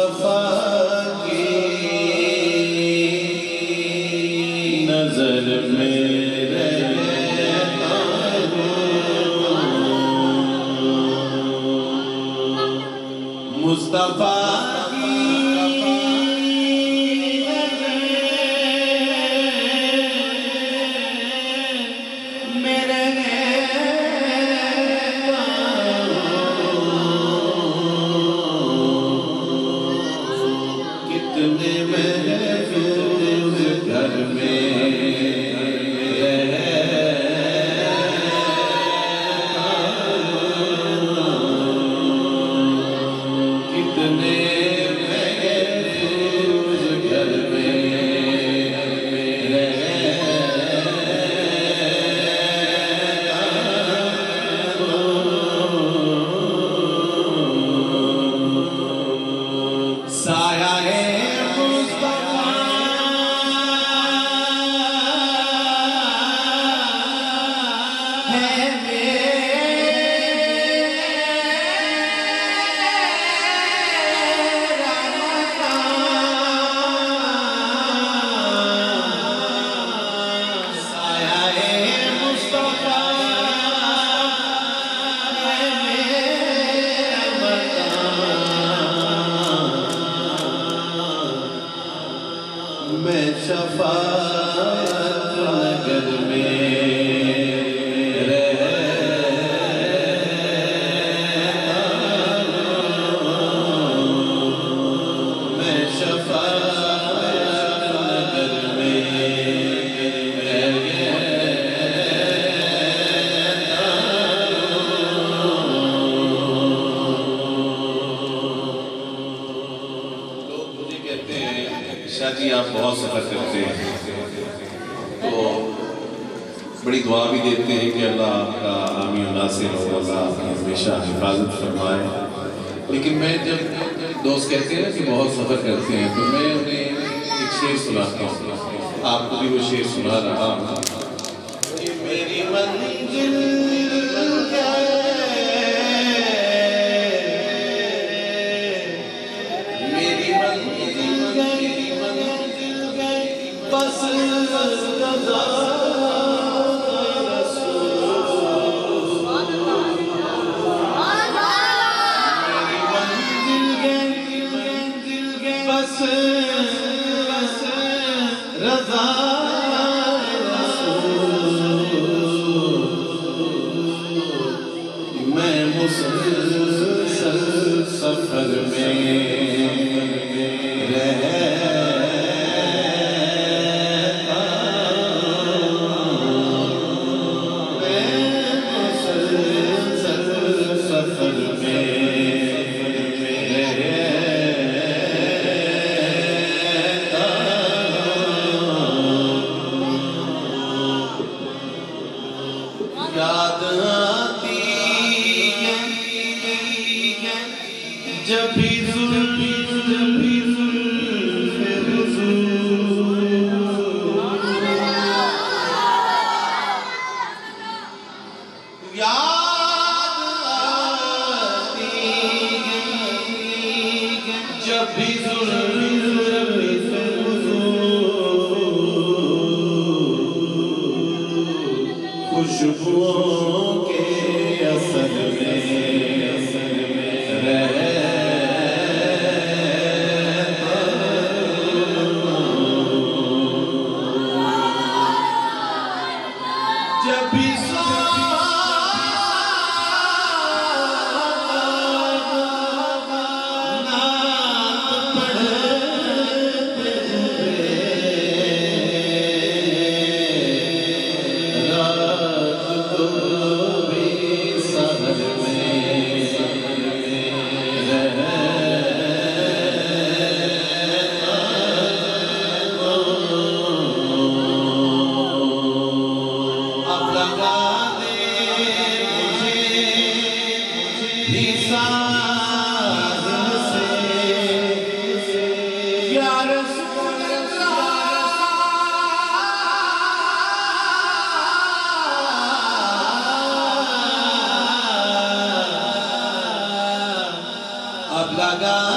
मुस्तफा की नजर में रहता हूँ, मुस्तफा मैं शफाअत नगर में रहता हूँ, मैं शफाअत नगर में रहता हूँ। लोग मुझे कहते हैं शाह जी आप बहुत सफ़र करते हैं तो बड़ी दुआ भी देते हैं कि अल्लाह आपका आमी और नासिर हो, अल्लाह आपकी हमेशा हिफाजत फरमाए। लेकिन मैं जब दोस्त कहते हैं कि बहुत सफ़र करते हैं तो मैं उन्हें एक शेर सुनाता हूँ, आपको भी वो शेर सुना रहा हूँ। मेरी मंजिल बस रज़ा मेरी मंजिल गए बस रज़ा मैं मुसलसल सफर में याद आती है जब भी खुशबुओं के असर में जब भी लगा